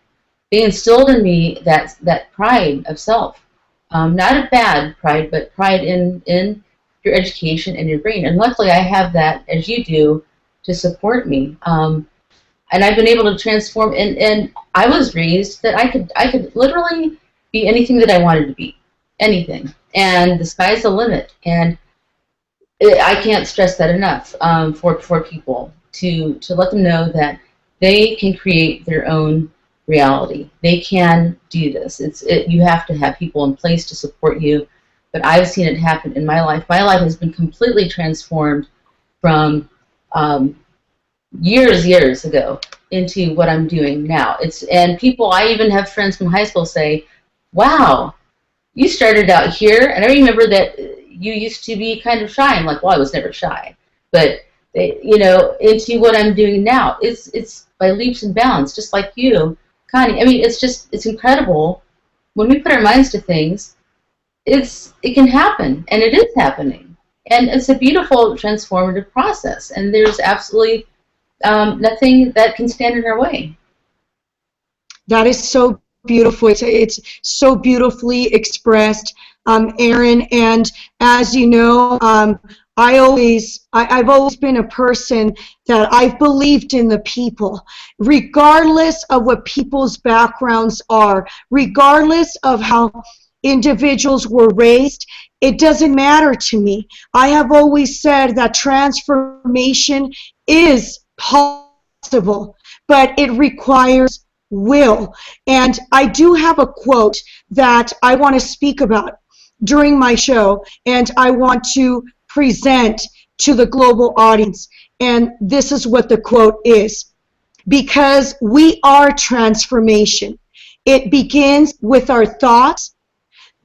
They instilled in me that pride of self. Not a bad pride, but pride in your education and your brain. And luckily I have that, as you do, to support me. And I've been able to transform, and I was raised that I could literally be anything that I wanted to be. Anything. And the sky's the limit. And I can't stress that enough for people to let them know that they can create their own reality. They can do this. You have to have people in place to support you. But I've seen it happen in my life. My life has been completely transformed from years ago into what I'm doing now. And people, I even have friends from high school say, "Wow, you started out here, and I remember that you used to be kind of shy." I'm like, well, I was never shy, but into what I'm doing now, it's by leaps and bounds, just like you, Connie. I mean, it's incredible when we put our minds to things. It can happen, and it is happening, and it's a beautiful transformative process, and there's absolutely nothing that can stand in our way. That is so beautiful. It's so beautifully expressed, Erin. And as you know, I've always been a person that I've believed in the people, regardless of what people's backgrounds are, regardless of how individuals were raised. It doesn't matter to me. I have always said that transformation is possible, but it requires will. And I do have a quote that I want to speak about during my show, and I want to present to the global audience. And this is what the quote is: because we are transformation. It begins with our thoughts,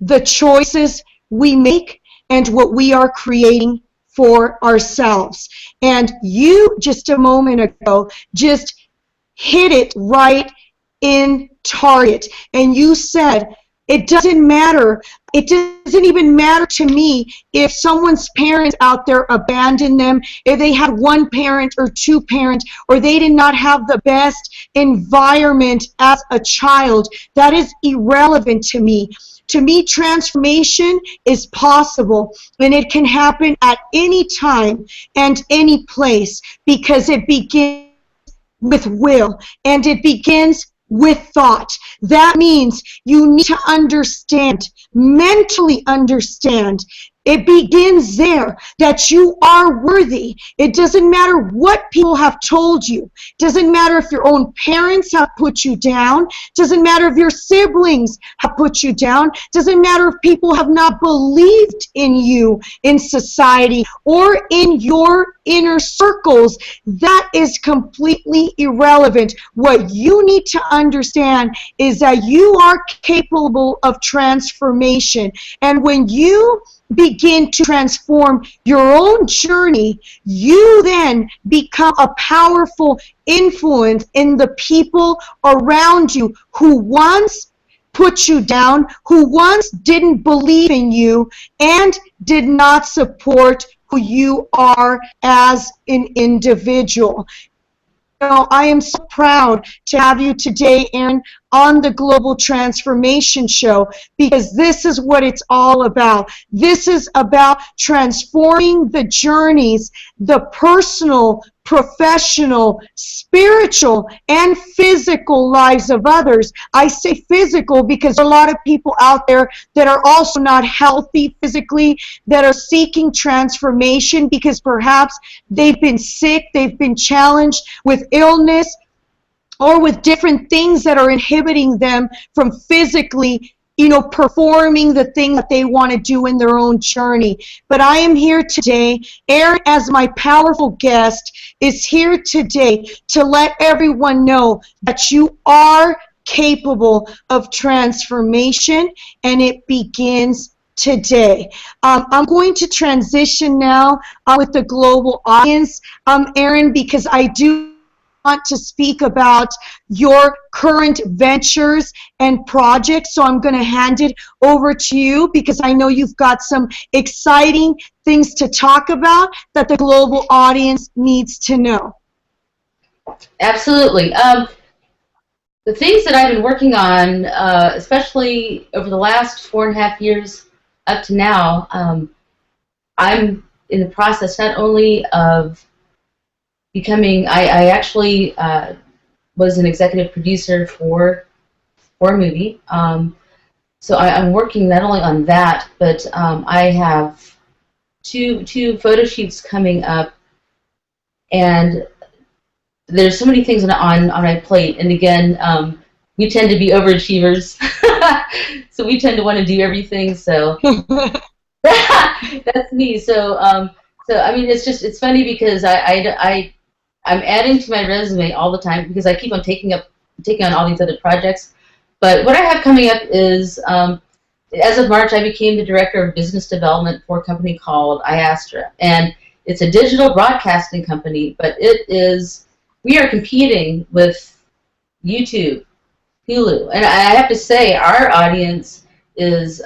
the choices we make, and what we are creating for ourselves. And you, just a moment ago, just hit it right in target. And you said, it doesn't matter. It doesn't even matter to me if someone's parents out there abandoned them, if they had one parent or two parents, or they did not have the best environment as a child. That is irrelevant to me. To me, transformation is possible, and it can happen at any time and any place, because it begins with will, and it begins with thought. That means you need to understand, mentally understand. It begins there, that you are worthy. It doesn't matter what people have told you. It doesn't matter if your own parents have put you down. It doesn't matter if your siblings have put you down. It doesn't matter if people have not believed in you in society or in your inner circles. That is completely irrelevant. What you need to understand is that you are capable of transformation. And when you begin to transform your own journey, you then become a powerful influence in the people around you who once put you down, who once didn't believe in you, and did not support who you are as an individual. I am so proud to have you today, Erin, on the Global Transformation Show, because this is what it's all about. This is about transforming the journeys, the personal, professional, spiritual, and physical lives of others. I say physical because there are a lot of people out there that are also not healthy physically, that are seeking transformation because perhaps they've been sick, they've been challenged with illness, or with different things that are inhibiting them from physically, performing the thing that they want to do in their own journey. But I am here today. Erin, as my powerful guest, is here today to let everyone know that you are capable of transformation, and it begins today. I'm going to transition now with the global audience, Erin, because I do want to speak about your current ventures and projects, so I'm going to hand it over to you because I know you've got some exciting things to talk about that the global audience needs to know. Absolutely. The things that I've been working on, especially over the last 4.5 years up to now, I'm in the process not only of becoming, I actually was an executive producer for a movie. So I'm working not only on that, but I have two photo shoots coming up, and there's so many things on my plate. And again, we tend to be overachievers, so we tend to want to do everything. So that's me. So I mean, it's funny because I'm adding to my resume all the time because I keep on taking on all these other projects. But what I have coming up is, as of March, I became the director of business development for a company called iAstra, and it's a digital broadcasting company. But we are competing with YouTube, Hulu, and I have to say our audience is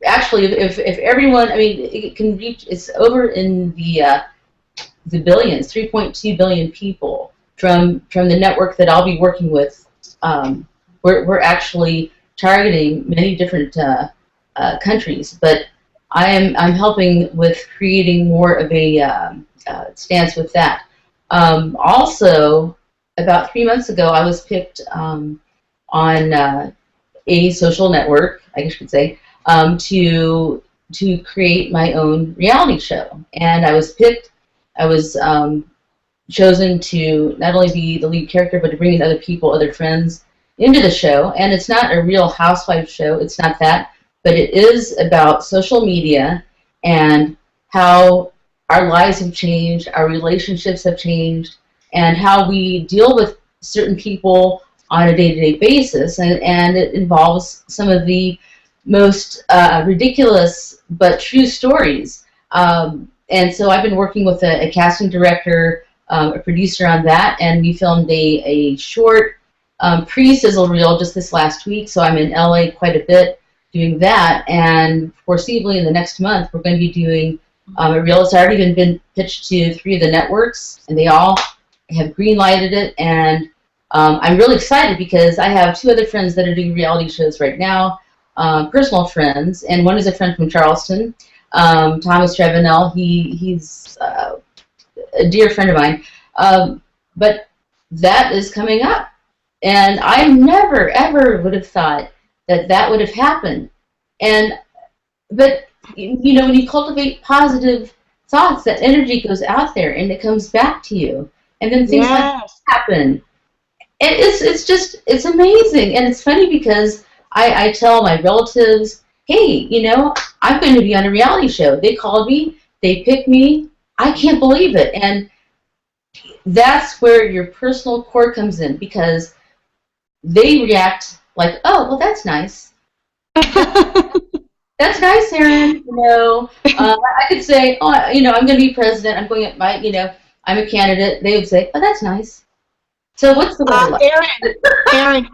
actually, if everyone, I mean, it can reach, it's over in the billions, 3.2 billion people from the network that I'll be working with. We're actually targeting many different countries, but I'm helping with creating more of a stance with that. Also, about 3 months ago, I was picked on a social network, I guess you could say, to create my own reality show, and I was picked. I was chosen to not only be the lead character, but to bring in other people, other friends, into the show. And it's not a Real Housewives show. It's not that, but it is about social media and how our lives have changed, our relationships have changed, and how we deal with certain people on a day-to-day basis. And it involves some of the most ridiculous but true stories. And so I've been working with a casting director, a producer on that, and we filmed a short pre-sizzle reel just this last week. So I'm in LA quite a bit doing that, and foreseeably in the next month we're going to be doing a reel. It's already been pitched to 3 of the networks, and they all have green-lighted it, and I'm really excited because I have 2 other friends that are doing reality shows right now, personal friends, and one is a friend from Charleston, Thomas Trevenel. He's a dear friend of mine. But that is coming up. And I never, ever would have thought that that would have happened. But, you know, when you cultivate positive thoughts, that energy goes out there and it comes back to you. And then things like that happen. And it's amazing. And it's funny because I tell my relatives, hey, you know, I'm going to be on a reality show. They called me, they picked me. I can't believe it. And that's where your personal core comes in, because they react like, oh, well, that's nice. That's nice, Erin. You know, I could say, oh, you know, I'm going to be president. I'm going at my, you know, I'm a candidate. They would say, oh, that's nice. So what's the weather like? Erin,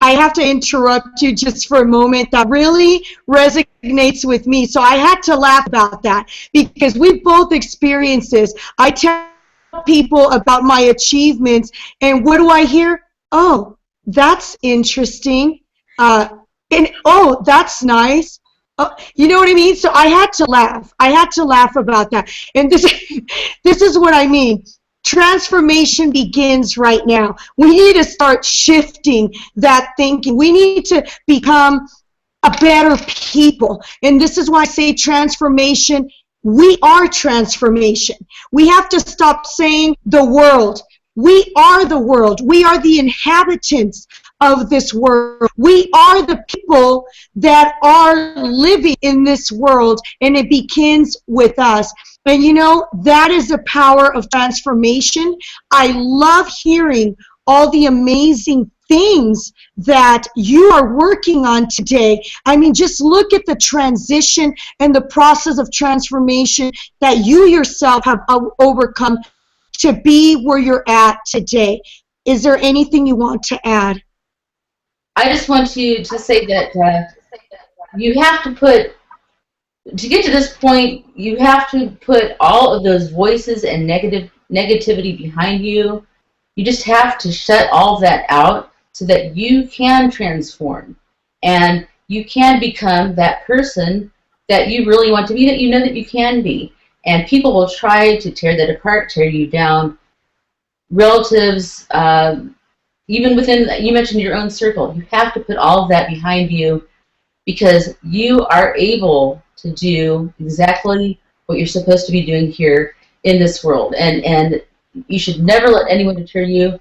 I have to interrupt you just for a moment. That really resonates with me. So I had to laugh about that because we both experienced this. I tell people about my achievements, and what do I hear? Oh, that's interesting. And oh, that's nice. You know what I mean? So I had to laugh. I had to laugh about that. And this is what I mean. Transformation begins right now. We need to start shifting that thinking. We need to become a better people. And this is why I say transformation. We are transformation. We have to stop saying the world. We are the world. We are the inhabitants of this world. We are the people that are living in this world, and it begins with us. And you know, that is the power of transformation. I love hearing all the amazing things that you are working on today. I mean, just look at the transition and the process of transformation that you yourself have overcome to be where you're at today. Is there anything you want to add? I just want to say that you have to put, to get to this point, you have to put all of those voices and negativity behind you. You just have to shut all that out so that you can transform and you can become that person that you really want to be, that you know that you can be. And people will try to tear that apart, tear you down. Relatives, even within, you mentioned your own circle, you have to put all of that behind you, because you are able to do exactly what you're supposed to be doing here in this world. And you should never let anyone deter you.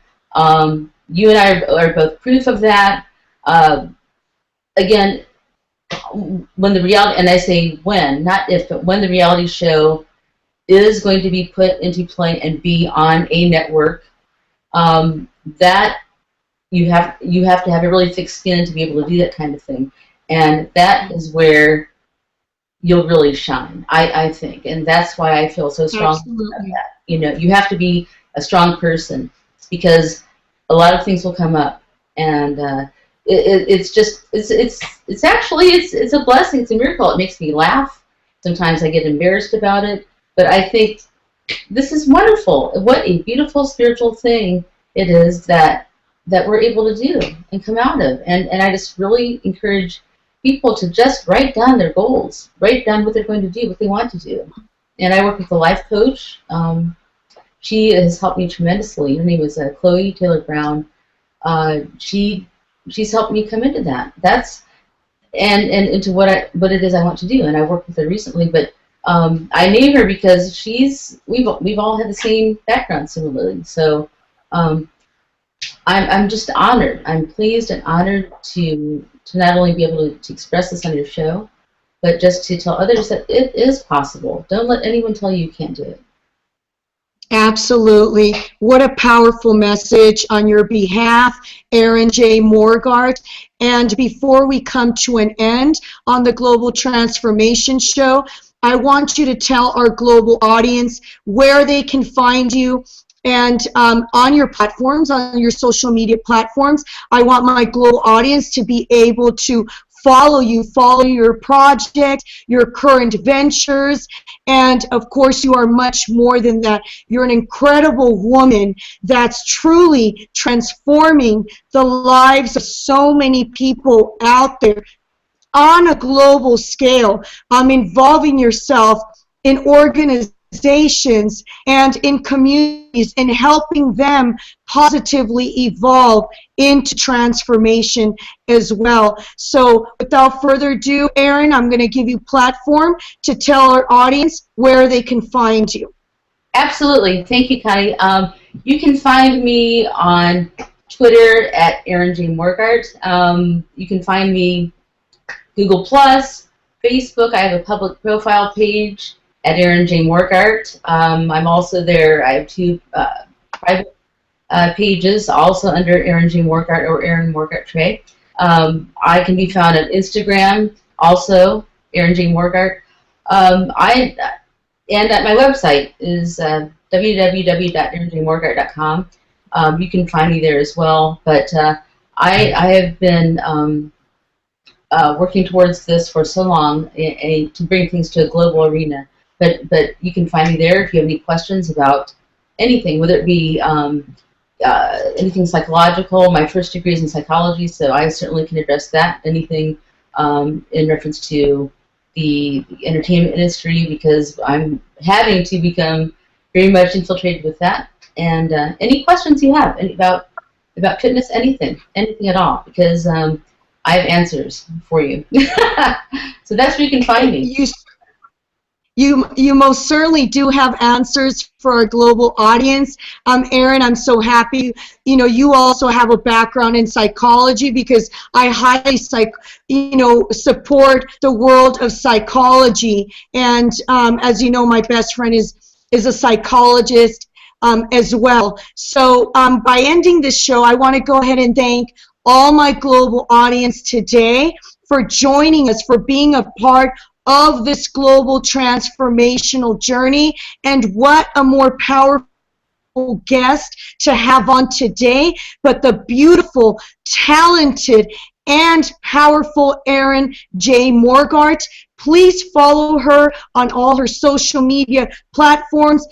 You and I are both proof of that. Again, when the reality, and I say when, not if, but when the reality show is going to be put into play and be on a network, that you have to have a really thick skin to be able to do that kind of thing. And that is where you'll really shine, I think. And that's why I feel so strong about that. You know, you have to be a strong person, because a lot of things will come up. And it's a blessing. It's a miracle. It makes me laugh. Sometimes I get embarrassed about it. But I think this is wonderful. What a beautiful spiritual thing it is that we're able to do and come out of. And I just really encourage people to just write down their goals, write down what they're going to do, what they want to do. And I work with a life coach. She has helped me tremendously. Her name is Chloe Taylor Brown. She's helped me come into that. And into what it is I want to do. And I worked with her recently, but I name her because we've all had the same background similarly. So I'm just honored. I'm pleased and honored to not only be able to express this on your show, but just to tell others that it is possible. Don't let anyone tell you you can't do it. Absolutely. What a powerful message on your behalf, Erin J. Morgart. And before we come to an end on the Global Transformation Show, I want you to tell our global audience where they can find you, and on your platforms, on your social media platforms. I want my global audience to be able to follow you, follow your project, your current ventures, and of course you are much more than that. You're an incredible woman that's truly transforming the lives of so many people out there on a global scale, involving yourself in organizations organizations and in communities and helping them positively evolve into transformation as well. So without further ado, Erin, I'm going to give you platform to tell our audience where they can find you. Absolutely. Thank you, Connie. You can find me on Twitter at Erin J. Morgart. You can find me Google+, Facebook. I have a public profile page at Erin J. Morgart. I'm also there. I have two private pages, also under Erin J. Morgart or Erin Morgart Trey. I can be found on Instagram, also Erin J. Morgart. And my website is www.erinjmorgart.com. You can find me there as well. But I have been working towards this for so long to bring things to a global arena. But you can find me there if you have any questions about anything, whether it be anything psychological. My first degree is in psychology, so I certainly can address that. Anything in reference to the entertainment industry, because I'm having to become very much infiltrated with that. And any questions you have about fitness, anything at all, because I have answers for you. So that's where you can find me. You most certainly do have answers for our global audience. Erin, I'm so happy. You know, you also have a background in psychology, because I highly support the world of psychology. And as you know, my best friend is a psychologist as well. So by ending this show, I want to go ahead and thank all my global audience today for joining us, for being a part of this global transformational journey. And what a more powerful guest to have on today, but the beautiful, talented, and powerful Erin J. Morgart. Please follow her on all her social media platforms.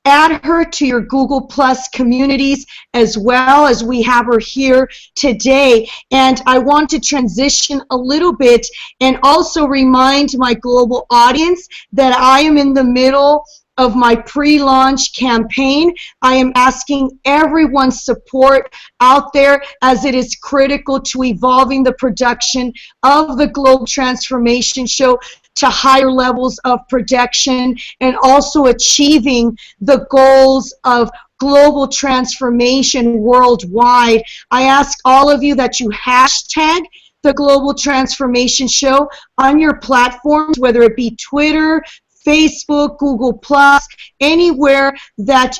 Add her to your Google Plus communities, as well as we have her here today. And I want to transition a little bit and also remind my global audience that I am in the middle of my pre-launch campaign. I am asking everyone's support out there, as it is critical to evolving the production of the Global Transformation Show to higher levels of production, and also achieving the goals of global transformation worldwide. I ask all of you that you hashtag the Global Transformation Show on your platforms, whether it be Twitter, Facebook, Google+, anywhere that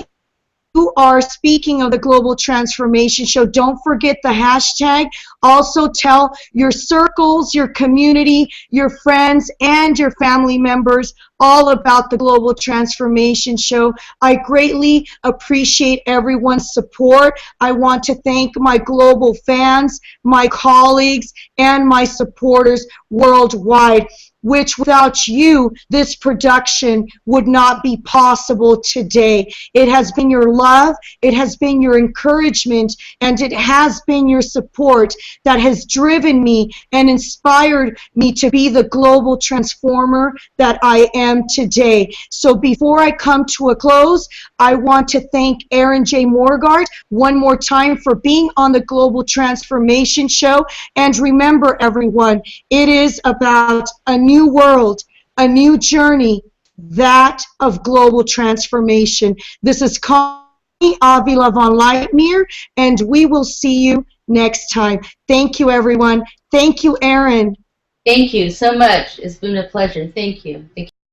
you are speaking of the Global Transformation Show. Don't forget the hashtag. Also tell your circles, your community, your friends, and your family members all about the Global Transformation Show. I greatly appreciate everyone's support. I want to thank my global fans, my colleagues, and my supporters worldwide, which without you, this production would not be possible today. It has been your love, it has been your encouragement, and it has been your support that has driven me and inspired me to be the global transformer that I am today. So before I come to a close, I want to thank Erin J. Morgart one more time for being on the Global Transformation Show. And remember, everyone, it is about a new world, a new journey, that of global transformation. This is Connie, Avila-Von Leitner, and we will see you next time. Thank you, everyone. Thank you, Erin. Thank you so much. It's been a pleasure. Thank you. Thank you.